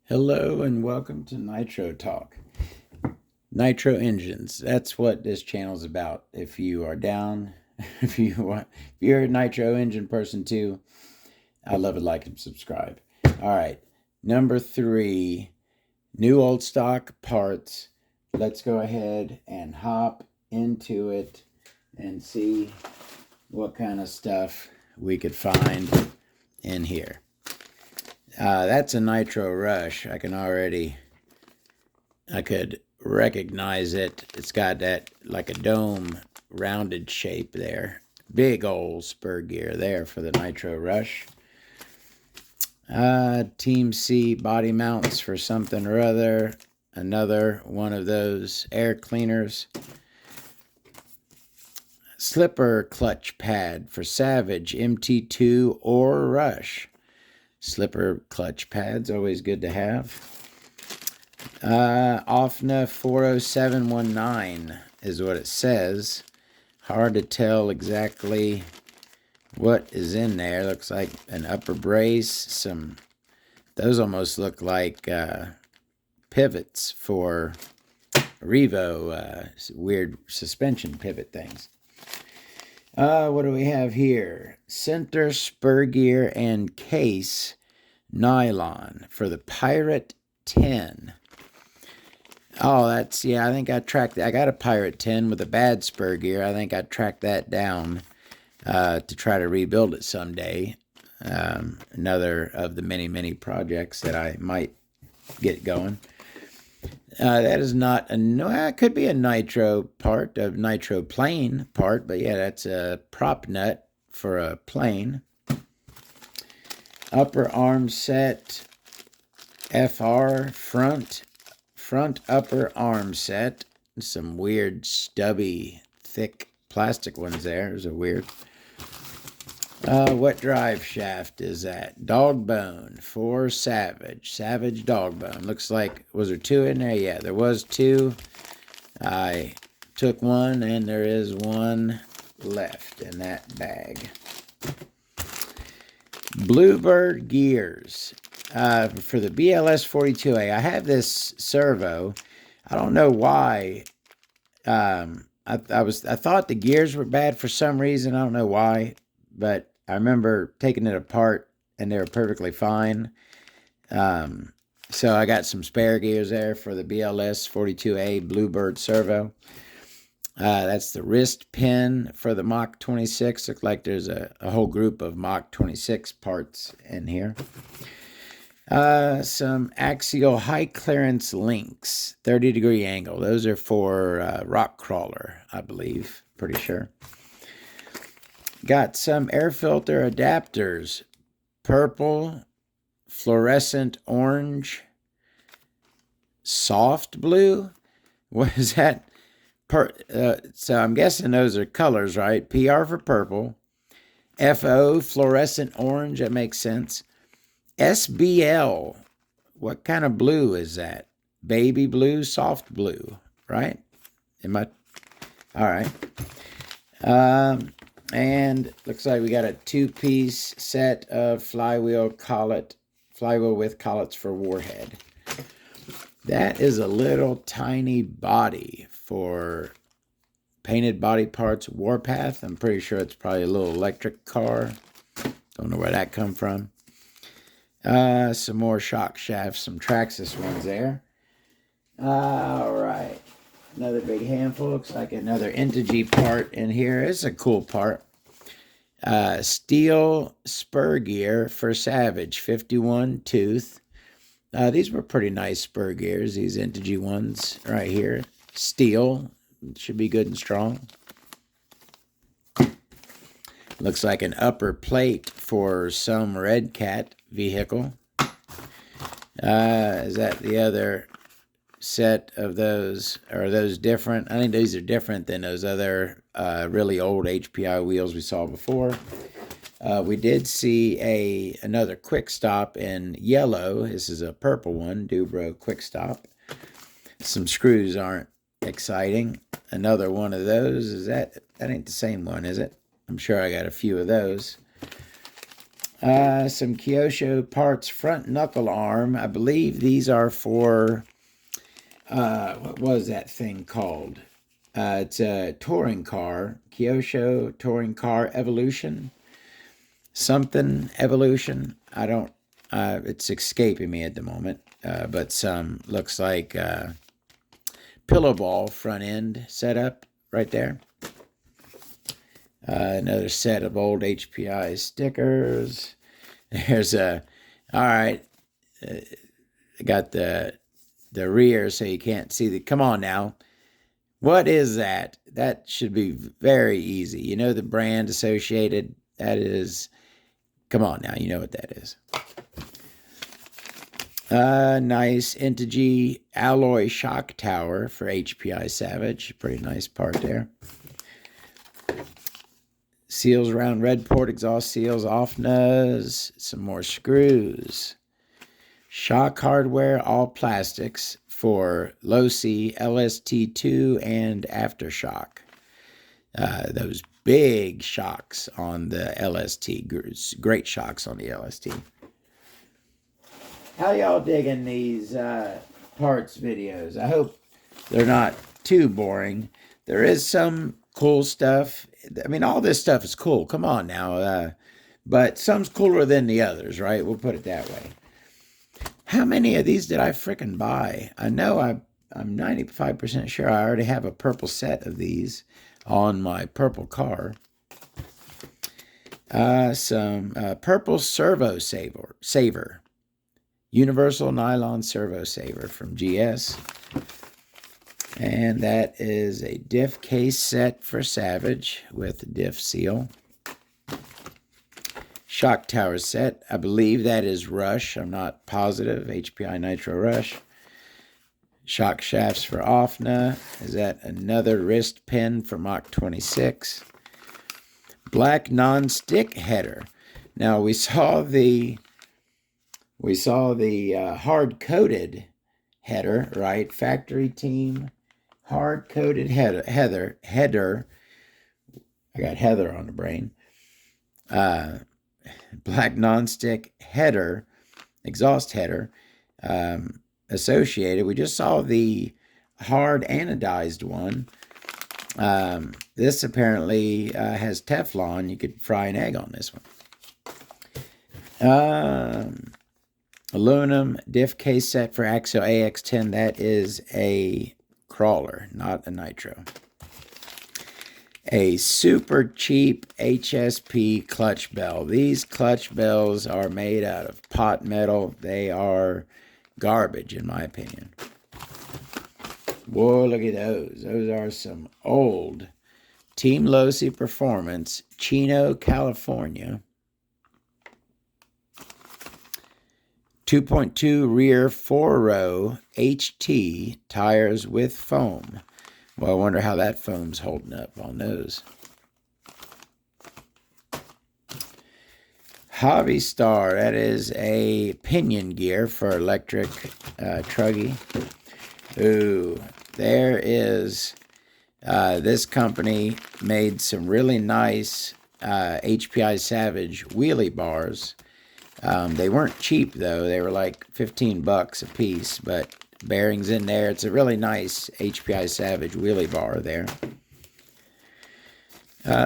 Hello and welcome to Nitro Talk. Nitro engines. That's what this channel's about. If you are down, if you're a nitro engine person too, I'd love it, like and subscribe. All right. Number 3, new old stock parts. Let's go ahead and hop into it and see what kind of stuff we could find in here. That's a Nitro Rush. I could recognize it. It's got that like a dome rounded shape there. Big old spur gear there for the Nitro Rush. Team C body mounts for something or other. Another one of those air cleaners. Slipper clutch pad for Savage, MT2 or Rush. Slipper clutch pads, always good to have. OFNA 40719 is what it says. Hard to tell exactly what is in there. Looks like an upper brace. Those almost look like pivots for Revo, weird suspension pivot things. What do we have here? Center spur gear and case nylon for the Pirate 10. Oh, I think I got a Pirate 10 with a bad spur gear. I think I tracked that down to try to rebuild it someday. Another of the many projects that I might get going. That is not it could be a nitro part, a nitro plane part, but yeah, that's a prop nut for a plane. Upper arm set, FR front upper arm set. Some weird stubby thick plastic ones there. Those are weird. What drive shaft is that? Dog bone for Savage dog bone. Looks like, was there 2 in there? Yeah, there was 2. I took one and there is one left in that bag. Bluebird gears for the BLS 42A. I have this servo. I don't know why. I thought the gears were bad for some reason. I don't know why, but I remember taking it apart and they were perfectly fine. So I got some spare gears there for the BLS 42A Bluebird servo. That's the wrist pin for the Mach 26. Looks like there's a whole group of Mach 26 parts in here. Some axial high clearance links, 30-degree angle. Those are for rock crawler, I believe. Pretty sure. Got some air filter adapters, purple, fluorescent orange, soft blue. What is that? So I'm guessing those are colors, right? PR for purple, FO fluorescent orange. That makes sense. SBL. What kind of blue is that? Baby blue, soft blue, right? All right. And looks like we got a 2-piece set of flywheel with collets for warhead. That is a little tiny body for painted body parts Warpath. I'm pretty sure it's probably a little electric car. Don't know where that come from. Some more shock shafts, some Traxxas ones there. All right. Another big handful. Looks like another Integy part in here. It's a cool part. Steel spur gear for Savage, 51 tooth. These were pretty nice spur gears, these Integy ones right here. Steel. Should be good and strong. Looks like an upper plate for some Red Cat vehicle. Is that the other set of those? Or are those different? I think these are different than those other really old HPI wheels we saw before. We did see another quick stop in yellow. This is a purple one, Dubro quick stop. Some screws aren't exciting. Another one of those. That ain't the same one, is it? I'm sure I got a few of those. Some Kyosho Parts front knuckle arm. I believe these are for, what was that thing called? It's a touring car, Kyosho touring car evolution. Something evolution. I don't, it's escaping me at the moment. But some looks like pillow ball front end setup right there. Another set of old HPI stickers. There's a, all right, I got the rear so you can't see the, come on now. What is that? That should be very easy. You know the brand associated, that is, come on now, you know what that is. Nice Integy alloy shock tower for HPI Savage. Pretty nice part there. Seals around red port, exhaust seals, off-nose, some more screws. Shock hardware, all plastics for low C, LST2, and aftershock. Those big shocks on the LST, great shocks on the LST. How y'all digging these parts videos? I hope they're not too boring. There is some cool stuff. I mean, all this stuff is cool. Come on now. But some's cooler than the others, right? We'll put it that way. How many of these did I frickin' buy? I know I'm 95% sure I already have a purple set of these on my purple car. Some purple servo saver. Universal nylon servo saver from GS. And that is a diff case set for Savage with diff seal. Shock tower set. I believe that is Rush. I'm not positive. HPI Nitro Rush. Shock shafts for OFNA. Is that another wrist pin for Mach 26? Black non-stick header. Now we saw the hard-coated header, right? Factory team hard-coated header. I got Heather on the brain. Black non-stick header, exhaust header, associated. We just saw the hard anodized one. This apparently has Teflon. You could fry an egg on this one. Aluminum diff case set for Axo AX10. That is a crawler, not a nitro. A super cheap HSP clutch bell. These clutch bells are made out of pot metal. They are garbage, in my opinion. Boy, look at those. Those are some old Team Losi Performance, Chino, California. 2.2 rear 4-row HT tires with foam. Well, I wonder how that foam's holding up on those. Hobby Star, that is a pinion gear for electric truggy. Ooh, there is, this company made some really nice HPI Savage wheelie bars. They weren't cheap though. They were like 15 bucks a piece, but bearings in there. It's a really nice HPI Savage wheelie bar there.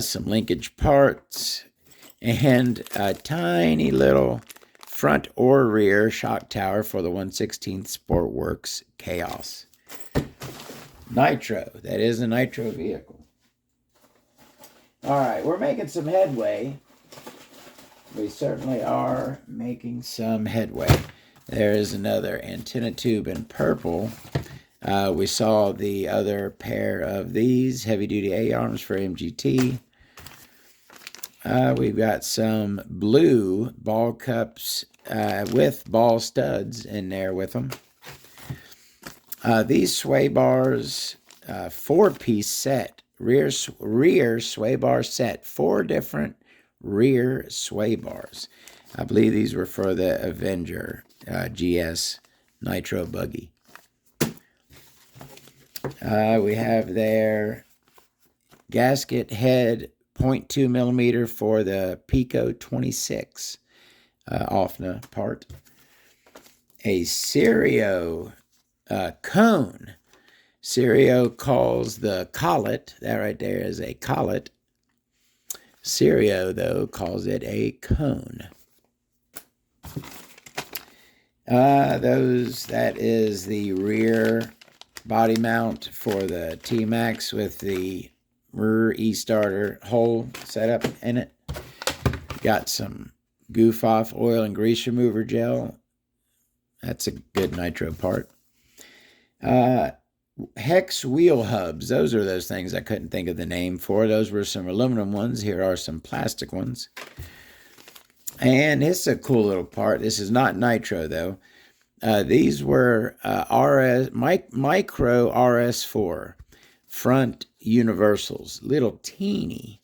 Some linkage parts and a tiny little front or rear shock tower for the 1/16 Sportworks Chaos. Nitro. That is a nitro vehicle. All right, we're making some headway. We certainly are making some headway. There is another antenna tube in purple. We saw the other pair of these heavy-duty A-arms for MGT. We've got some blue ball cups with ball studs in there with them. These sway bars, 4-piece set, rear sway bar set, 4 different rear sway bars. I believe these were for the Avenger GS Nitro buggy. We have their gasket head 0.2 millimeter for the Pico 26. OFNA part. A Stereo cone. Stereo calls the collet, that right there is a collet. Stereo, though, calls it a cone. That is the rear body mount for the T-Max with the rear E-starter hole set up in it. Got some Goof Off oil and grease remover gel. That's a good nitro part. Hex wheel hubs. Those are those things I couldn't think of the name for. Those were some aluminum ones. Here are some plastic ones. And it's a cool little part. This is not nitro, though. These were micro RS4 front universals. Little teeny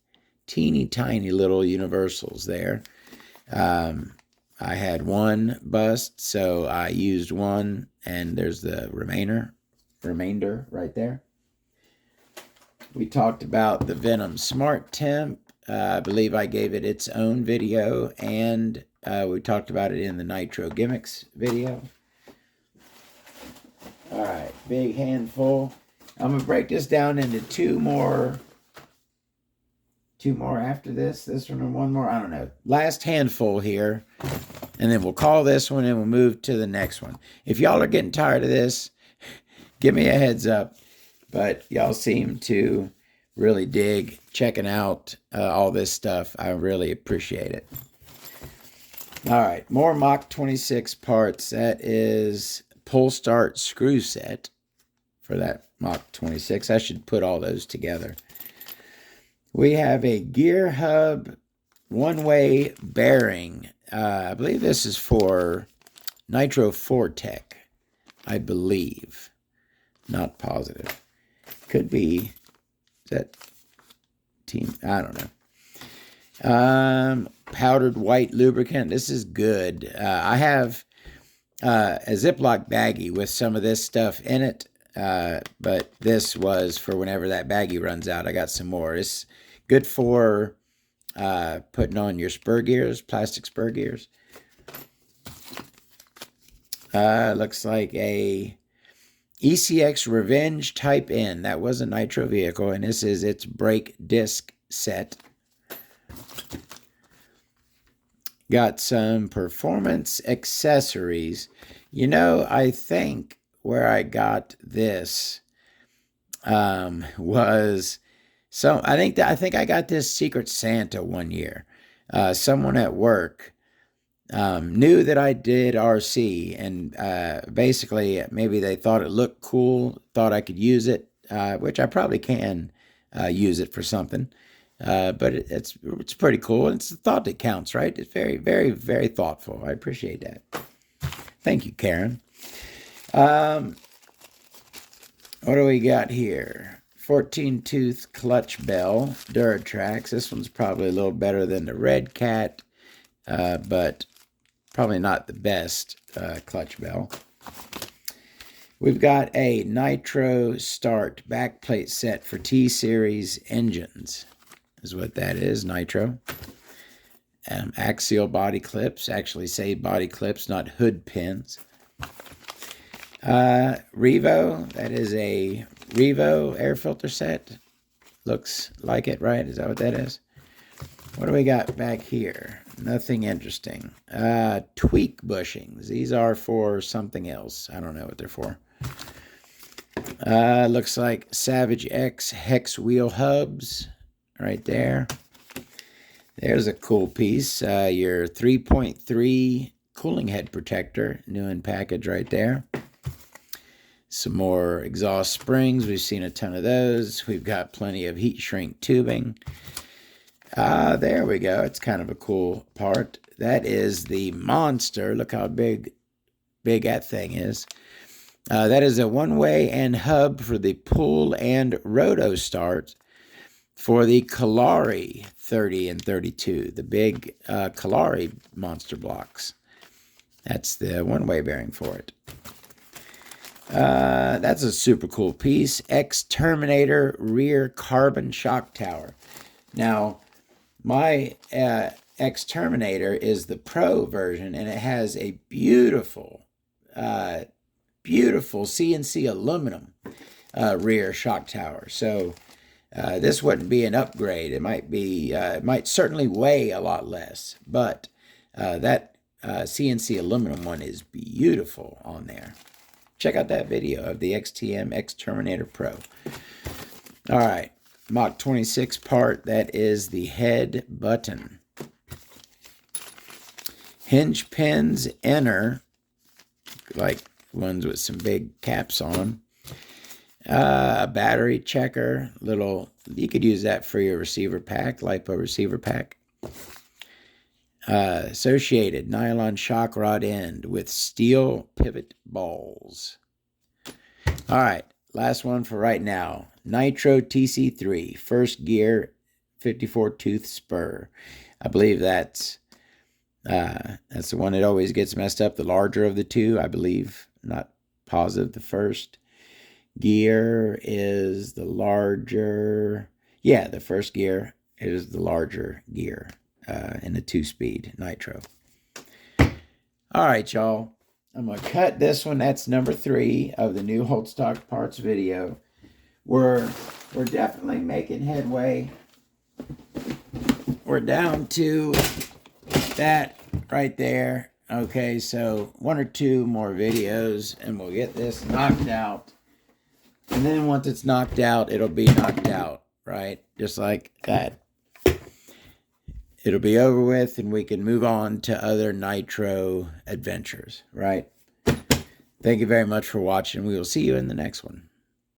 tiny little universals there. I had one bust, so I used one, and there's the remainder right there. We talked about the Venom Smart Temp. I believe I gave it its own video, and we talked about it in the Nitro Gimmicks video. All right, big handful. I'm going to break this down into two more after this. This one and one more. I don't know. Last handful here. And then we'll call this one and we'll move to the next one. If y'all are getting tired of this, give me a heads up. But y'all seem to really dig checking out all this stuff. I really appreciate it. All right. More Mach 26 parts. That is pull start screw set for that Mach 26. I should put all those together. We have a gear hub one-way bearing. I believe this is for Nitro Fortec, I believe. Not positive. Could be. Is that team? I don't know. Powdered white lubricant. This is good. I have a Ziploc baggie with some of this stuff in it. But this was for whenever that baggie runs out. I got some more. It's good for putting on your spur gears, plastic spur gears. Looks like a ECX Revenge Type N. That was a nitro vehicle, and this is its brake disc set. Got some performance accessories. You know, I think where I got this was I think I got this Secret Santa one year. Someone at work knew that I did RC, and basically maybe they thought it looked cool, thought I could use it, which I probably can use it for something. But it's pretty cool. It's the thought that counts, right? It's very, very, very thoughtful. I appreciate that. Thank you, Karen. What do we got here? 14-tooth clutch bell, Duratrax. This one's probably a little better than the Red Cat, but probably not the best clutch bell. We've got a Nitro Start backplate set for T-Series engines, is what that is, Nitro. Axial body clips, actually say body clips, not hood pins. Revo, that is a Revo air filter set. Looks like it, right? Is that what that is? What do we got back here? Nothing interesting. Tweak bushings. These are for something else. I don't know what they're for. Looks like Savage X hex wheel hubs right there. There's a cool piece. Your 3.3 cooling head protector, new in package right there. Some more exhaust springs. We've seen a ton of those. We've got plenty of heat shrink tubing. There we go. It's kind of a cool part. That is the Monster. Look how big that thing is. That is a one-way and hub for the pull and roto start for the Kalari 30 and 32, the big Kalari monster blocks. That's the one-way bearing for it. That's a super cool piece. X-Terminator rear carbon shock tower. Now, my X Terminator is the Pro version, and it has a beautiful, beautiful CNC aluminum rear shock tower. So this wouldn't be an upgrade. It might be, it might certainly weigh a lot less, but that CNC aluminum one is beautiful on there. Check out that video of the XTM X Terminator Pro. All right, Mach 26 part, that is the head button. Hinge pins, inner, like ones with some big caps on them. A battery checker, little, you could use that for your receiver pack, LiPo receiver pack. Associated nylon shock rod end with steel pivot balls. All right, last one for right now. Nitro TC3, first gear, 54 tooth spur. I believe that's the one that always gets messed up, the larger of the two, I believe. Not positive. The first gear is the larger. Yeah, the first gear is the larger gear in the 2-speed nitro. All right, y'all. I'm going to cut this one. That's number 3 of the new Holdstock Parts video. We're definitely making headway. We're down to that right there. Okay, so 1 or 2 more videos and we'll get this knocked out. And then once it's knocked out, it'll be knocked out, right? Just like that. It'll be over with and we can move on to other nitro adventures, right? Thank you very much for watching. We will see you in the next one.